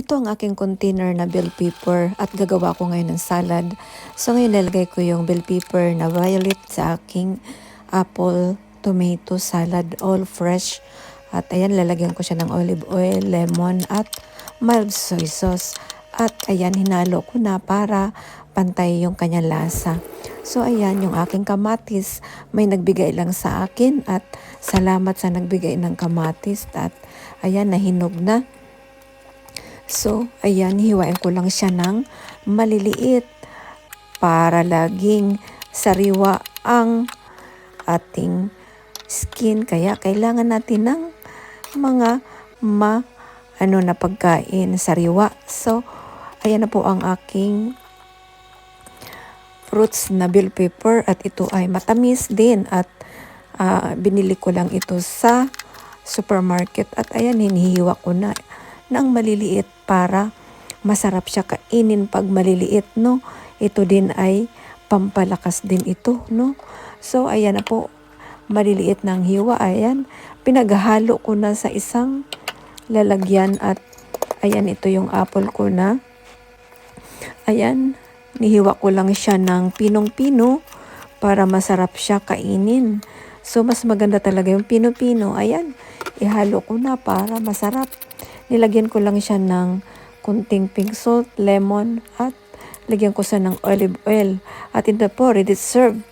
Ito ang aking container na bell pepper at gagawa ko ngayon ng salad. So ngayon lalagay ko yung bell pepper na violet sa aking apple tomato salad, all fresh. At ayan, lalagyan ko siya ng olive oil, lemon at mild soy sauce. At ayan, hinalo ko na para pantay yung kanyang lasa. So ayan, yung aking kamatis, may nagbigay lang sa akin at salamat sa nagbigay ng kamatis. At ayan, nahinog na. So, ayan, hiwain ko lang siya ng maliliit para laging sariwa ang ating skin. Kaya kailangan natin ng mga na pagkain sariwa. So, ayan na po ang aking fruits na bell pepper at ito ay matamis din at binili ko lang ito sa supermarket at ayan, hinihiwa ko na ng maliliit para masarap siya kainin pag maliliit, no? Ito din ay pampalakas din ito, no? So, ayan na po, maliliit ng hiwa, ayan. Pinaghalo ko na sa isang lalagyan at ayan, ito yung apple ko na. Ayan, nihiwa ko lang siya ng pinong-pino para masarap siya kainin. So, mas maganda talaga yung pino-pino. Ayan, ihalo ko na para masarap. Nilagyan ko lang siya ng kunting pink salt, lemon, at lagyan ko siya ng olive oil. At ito po, ready to serve.